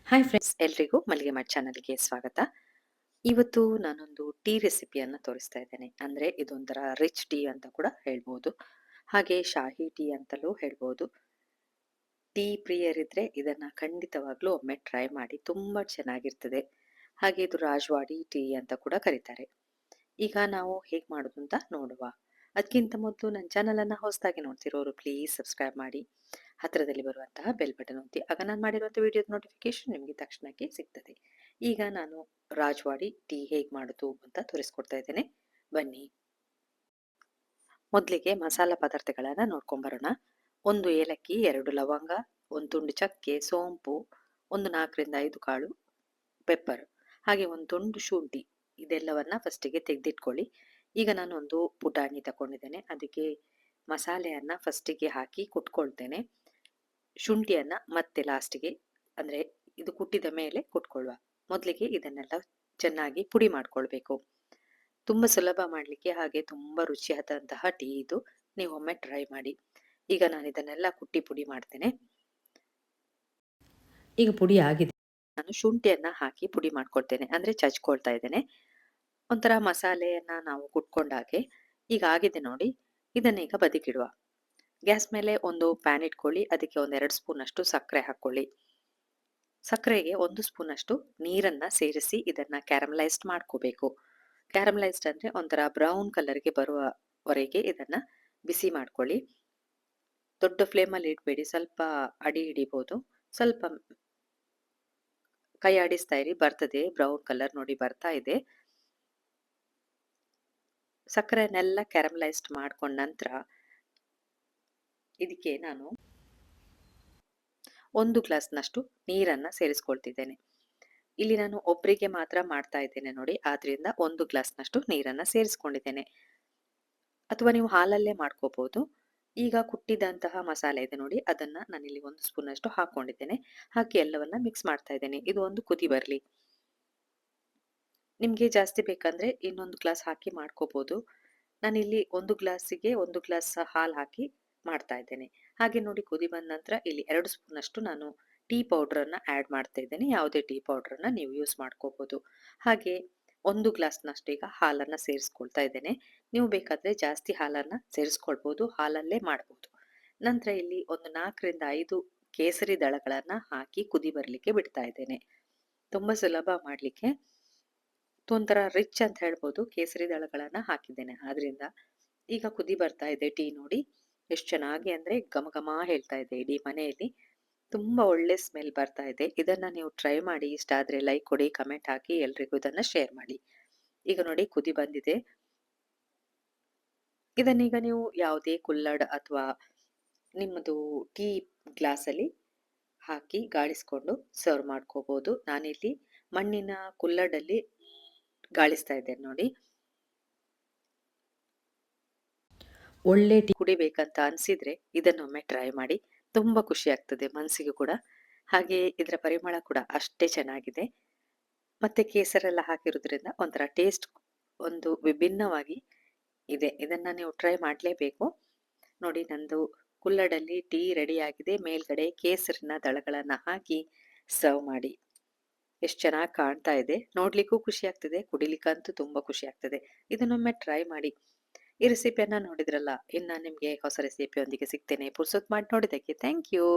Hi friends, ಎಲ್ರಿಗೂ ಮಲ್ಲಿಗೆ ಮಠ್ ಚಾನಲ್ಗೆ ಸ್ವಾಗತ. ಇವತ್ತು ನಾನೊಂದು ಟೀ ರೆಸಿಪಿಯನ್ನು ತೋರಿಸ್ತಾ ಇದ್ದೇನೆ. ಅಂದರೆ ಇದೊಂಥರ ರಿಚ್ ಟೀ ಅಂತ ಕೂಡ ಹೇಳ್ಬೋದು, ಹಾಗೆ ಶಾಹಿ ಟೀ ಅಂತಲೂ ಹೇಳ್ಬೋದು. ಟೀ ಪ್ರಿಯರಿದ್ರೆ ಇದನ್ನ ಖಂಡಿತವಾಗ್ಲೂ ಒಮ್ಮೆ ಟ್ರೈ ಮಾಡಿ, ತುಂಬಾ ಚೆನ್ನಾಗಿರ್ತದೆ. ಹಾಗೆ ಇದು ರಾಜವಾಡಿ ಟೀ ಅಂತ ಕೂಡ ಕರೀತಾರೆ. ಈಗ ನಾವು ಹೇಗೆ ಮಾಡೋದು ಅಂತ ನೋಡುವ. ಅದಕ್ಕಿಂತ ಮೊದಲು ನನ್ನ ಚಾನಲನ್ನು ಹೊಸದಾಗಿ ನೋಡ್ತಿರೋರು ಪ್ಲೀಸ್ ಸಬ್ಸ್ಕ್ರೈಬ್ ಮಾಡಿ, ಹತ್ತಿರದಲ್ಲಿ ಬರುವಂತಹ ಬೆಲ್ ಬಟನ್ ಒತ್ತಿ. ಆಗ ನಾನು ಮಾಡಿರುವಂಥ ವಿಡಿಯೋದ ನೋಟಿಫಿಕೇಶನ್ ನಿಮಗೆ ತಕ್ಷಣಕ್ಕೆ ಸಿಗ್ತದೆ. ಈಗ ನಾನು ರಾಜವಾಡಿ ಟೀ ಹೇಗೆ ಮಾಡೋದು ಅಂತ ತೋರಿಸ್ಕೊಡ್ತಾ ಇದ್ದೇನೆ, ಬನ್ನಿ. ಮೊದಲಿಗೆ ಮಸಾಲ ಪದಾರ್ಥಗಳನ್ನು ನೋಡ್ಕೊಂಬರೋಣ. 1 ಏಲಕ್ಕಿ, 2 ಲವಂಗ, 1 ತುಂಡು ಚಕ್ಕೆ, ಸೋಂಪು, ಒಂದು 4ರಿಂದ 5 ಕಾಳು ಪೆಪ್ಪರ್, ಹಾಗೆ 1 ತುಂಡು ಶುಂಠಿ. ಇದೆಲ್ಲವನ್ನ ಫಸ್ಟಿಗೆ ತೆಗೆದಿಟ್ಕೊಳ್ಳಿ. ಈಗ ನಾನು ಒಂದು ಪುಟಾಣಿ ತಗೊಂಡಿದ್ದೇನೆ, ಅದಕ್ಕೆ ಮಸಾಲೆಯನ್ನ ಫಸ್ಟಿಗೆ ಹಾಕಿ ಕುಟ್ಕೊಳ್ತೇನೆ. ಶುಂಠಿಯನ್ನ ಮತ್ತೆ ಲಾಸ್ಟಿಗೆ, ಅಂದ್ರೆ ಇದು ಕುಟ್ಟಿದ ಮೇಲೆ ಕುಟ್ಕೊಳ್ಳುವ. ಮೊದಲಿಗೆ ಇದನ್ನೆಲ್ಲ ಚೆನ್ನಾಗಿ ಪುಡಿ ಮಾಡ್ಕೊಳ್ಬೇಕು. ತುಂಬಾ ಸುಲಭ ಮಾಡಲಿಕ್ಕೆ, ಹಾಗೆ ತುಂಬಾ ರುಚಿಯಾದಂತಹ ಟೀ ಇದು. ನೀವು ಒಮ್ಮೆ ಟ್ರೈ ಮಾಡಿ. ಈಗ ನಾನು ಇದನ್ನೆಲ್ಲ ಕುಟ್ಟಿ ಪುಡಿ ಮಾಡ್ತೇನೆ. ಈಗ ಪುಡಿ ಆಗಿದೆ. ನಾನು ಶುಂಠಿಯನ್ನ ಹಾಕಿ ಪುಡಿ ಮಾಡ್ಕೊಳ್ತೇನೆ, ಅಂದ್ರೆ ಚಚ್ಕೊಳ್ತಾ ಇದ್ದೇನೆ. ಒಂಥರ ಮಸಾಲೆಯನ್ನ ನಾವು ಕುಟ್ಕೊಂಡಾಗೆ ಈಗ ಆಗಿದೆ ನೋಡಿ. ಇದನ್ನೀಗ ಬದಿಗಿಡುವ. ಗ್ಯಾಸ್ ಮೇಲೆ ಒಂದು ಪ್ಯಾನ್ ಇಟ್ಕೊಳ್ಳಿ. ಅದಕ್ಕೆ 1-2 ಸ್ಪೂನ್ ಅಷ್ಟು ಸಕ್ಕರೆ ಹಾಕೊಳ್ಳಿ. ಸಕ್ಕರೆಗೆ 1 ಸ್ಪೂನ್ ಅಷ್ಟು ನೀರನ್ನ ಸೇರಿಸಿ ಇದನ್ನ ಕ್ಯಾರಮಲೈಸ್ಡ್ ಮಾಡ್ಕೋಬೇಕು. ಕ್ಯಾರಮಲೈಸ್ಡ್ ಅಂದ್ರೆ ಒಂಥರ ಬ್ರೌನ್ ಕಲರ್ಗೆ ಬರುವವರೆಗೆ ಇದನ್ನ ಬಿಸಿ ಮಾಡ್ಕೊಳ್ಳಿ. ದೊಡ್ಡ ಫ್ಲೇಮಲ್ಲಿ ಇಡಬೇಡಿ, ಸ್ವಲ್ಪ ಅಡಿ ಹಿಡಿಬಹುದು. ಸ್ವಲ್ಪ ಕೈ ಆಡಿಸ್ತಾ ಇರಿ, ಬರ್ತದೆ ಬ್ರೌನ್ ಕಲರ್ ನೋಡಿ, ಬರ್ತಾ ಇದೆ. ಸಕ್ಕರೆನೆಲ್ಲ ಕ್ಯಾರಮಲೈಸ್ಡ್ ಮಾಡ್ಕೊಂಡ ನಂತರ ಇದಕ್ಕೆ ನಾನು 1 ಗ್ಲಾಸ್ನಷ್ಟು ನೀರನ್ನ ಸೇರಿಸ್ಕೊಳ್ತಿದ್ದೇನೆ. ಇಲ್ಲಿ ನಾನು ಒಬ್ಬರಿಗೆ ಮಾತ್ರ ಮಾಡ್ತಾ ಇದ್ದೇನೆ ನೋಡಿ, ಆದ್ರಿಂದ 1 ಗ್ಲಾಸ್ನಷ್ಟು ನೀರನ್ನ ಸೇರಿಸ್ಕೊಂಡಿದ್ದೇನೆ. ಅಥವಾ ನೀವು ಹಾಲಲ್ಲೇ ಮಾಡ್ಕೋಬಹುದು. ಈಗ ಕುಟ್ಟಿದಂತಹ ಮಸಾಲೆ ಇದೆ ನೋಡಿ, ಅದನ್ನ ನಾನಿಲ್ಲಿ 1 ಸ್ಪೂನ್ ಅಷ್ಟು ಹಾಕೊಂಡಿದ್ದೇನೆ. ಹಾಕಿ ಎಲ್ಲವನ್ನ ಮಿಕ್ಸ್ ಮಾಡ್ತಾ ಇದ್ದೇನೆ. ಇದು ಒಂದು ಕುದಿ ಬರಲಿ. ನಿಮ್ಗೆ ಜಾಸ್ತಿ ಬೇಕಂದ್ರೆ ಇನ್ನೊಂದು ಗ್ಲಾಸ್ ಹಾಕಿ ಮಾಡ್ಕೋಬಹುದು. ನಾನಿಲ್ಲಿ 1 ಗ್ಲಾಸಿಗೆ 1 ಗ್ಲಾಸ್ ಹಾಲು ಹಾಕಿ ಮಾಡ್ತಾ ಇದ್ದೇನೆ. ಹಾಗೆ ನೋಡಿ, ಕುದಿ ಬಂದ ನಂತರ ಇಲ್ಲಿ 2 ಸ್ಪೂನ್ ಅಷ್ಟು ನಾನು ಟೀ ಪೌಡರನ್ನ ಆ್ಯಡ್ ಮಾಡ್ತಾ ಇದ್ದೇನೆ. ಯಾವುದೇ ಟೀ ಪೌಡರನ್ನ ನೀವು ಯೂಸ್ ಮಾಡ್ಕೋಬಹುದು. ಹಾಗೆ 1 ಗ್ಲಾಸ್ನಷ್ಟು ಈಗ ಹಾಲನ್ನ ಸೇರಿಸ್ಕೊಳ್ತಾ ಇದ್ದೇನೆ. ನೀವು ಬೇಕಾದ್ರೆ ಜಾಸ್ತಿ ಹಾಲನ್ನ ಸೇರಿಸ್ಕೊಳ್ಬಹುದು, ಹಾಲಲ್ಲೇ ಮಾಡಬಹುದು. ನಂತರ ಇಲ್ಲಿ ಒಂದು 4ರಿಂದ 5 ಕೇಸರಿ ದಳಗಳನ್ನ ಹಾಕಿ ಕುದಿ ಬರಲಿಕ್ಕೆ ಬಿಡ್ತಾ ಇದ್ದೇನೆ. ತುಂಬಾ ಸುಲಭ ಮಾಡ್ಲಿಕ್ಕೆ, ಒಂಥರ ರಿಚ್ ಅಂತ ಹೇಳ್ಬೋದು. ಕೇಸರಿ ದಳಗಳನ್ನ ಹಾಕಿದ್ದೇನೆ ಆದ್ರಿಂದ. ಈಗ ಕುದಿ ಬರ್ತಾ ಇದೆ ಟೀ ನೋಡಿ, ಎಷ್ಟು ಚೆನ್ನಾಗಿ ಅಂದ್ರೆ ಘಮ ಘಮ ಹೇಳ್ತಾ ಇದೆ ಇಡೀ ಮನೆಯಲ್ಲಿ. ತುಂಬಾ ಒಳ್ಳೆ ಸ್ಮೆಲ್ ಬರ್ತಾ ಇದೆ. ಇದನ್ನ ನೀವು ಟ್ರೈ ಮಾಡಿ. ಇಷ್ಟ ಆದ್ರೆ ಲೈಕ್ ಕೊಡಿ, ಕಮೆಂಟ್ ಹಾಕಿ, ಎಲ್ರಿಗೂ ಇದನ್ನ ಶೇರ್ ಮಾಡಿ. ಈಗ ನೋಡಿ ಕುದಿ ಬಂದಿದೆ. ಇದನ್ನೀಗ ನೀವು ಯಾವುದೇ ಕುಲ್ಲಡ್ ಅಥವಾ ನಿಮ್ಮದು ಟೀ ಗ್ಲಾಸಲ್ಲಿ ಹಾಕಿ ಗಾಳಿಸ್ಕೊಂಡು ಸರ್ವ್ ಮಾಡ್ಕೋಬಹುದು. ನಾನಿಲ್ಲಿ ಮಣ್ಣಿನ ಕುಲ್ಲಡಲ್ಲಿ ಗಾಳಿಸ್ತಾ ಇದ್ದೇನೆ ನೋಡಿ. ಒಳ್ಳೆ ಟೀ ಕುಡಿಬೇಕಂತ ಅನ್ಸಿದ್ರೆ ಇದನ್ನೊಮ್ಮೆ ಟ್ರೈ ಮಾಡಿ. ತುಂಬಾ ಖುಷಿ ಆಗ್ತದೆ ಮನಸ್ಸಿಗೂ ಕೂಡ. ಹಾಗೆ ಇದರ ಪರಿಮಳ ಕೂಡ ಅಷ್ಟೇ ಚೆನ್ನಾಗಿದೆ. ಮತ್ತೆ ಕೇಸರೆಲ್ಲ ಹಾಕಿರೋದ್ರಿಂದ ಒಂಥರ ಟೇಸ್ಟ್ ಒಂದು ವಿಭಿನ್ನವಾಗಿ ಇದೆ. ಇದನ್ನ ನೀವು ಟ್ರೈ ಮಾಡಲೇಬೇಕು. ನೋಡಿ, ನಂದು ಕುಲ್ಲಡಲ್ಲಿ ಟೀ ರೆಡಿ ಆಗಿದೆ. ಮೇಲ್ಗಡೆ ಕೇಸರಿನ ದಳಗಳನ್ನ ಹಾಕಿ ಸರ್ವ್ ಮಾಡಿ. ಎಷ್ಟು ಚೆನ್ನಾಗಿ ಕಾಣ್ತಾ ಇದೆ. ನೋಡ್ಲಿಕ್ಕೂ ಖುಷಿ ಆಗ್ತದೆ, ಕುಡಿಲಿಕ್ಕಂತೂ ತುಂಬಾ ಖುಷಿ ಆಗ್ತದೆ. ಇದನ್ನೊಮ್ಮೆ ಟ್ರೈ ಮಾಡಿ. ಈ ರೆಸಿಪಿಯನ್ನ ನೋಡಿದ್ರಲ್ಲ, ಇನ್ನ ನಿಮ್ಗೆ ಹೊಸ ರೆಸಿಪಿಯೊಂದಿಗೆ ಸಿಗ್ತೇನೆ. ಪುರ್ಸೊತ್ ಮಾಡಿ ನೋಡಿದ್ದಕ್ಕೆ ಥ್ಯಾಂಕ್ ಯು.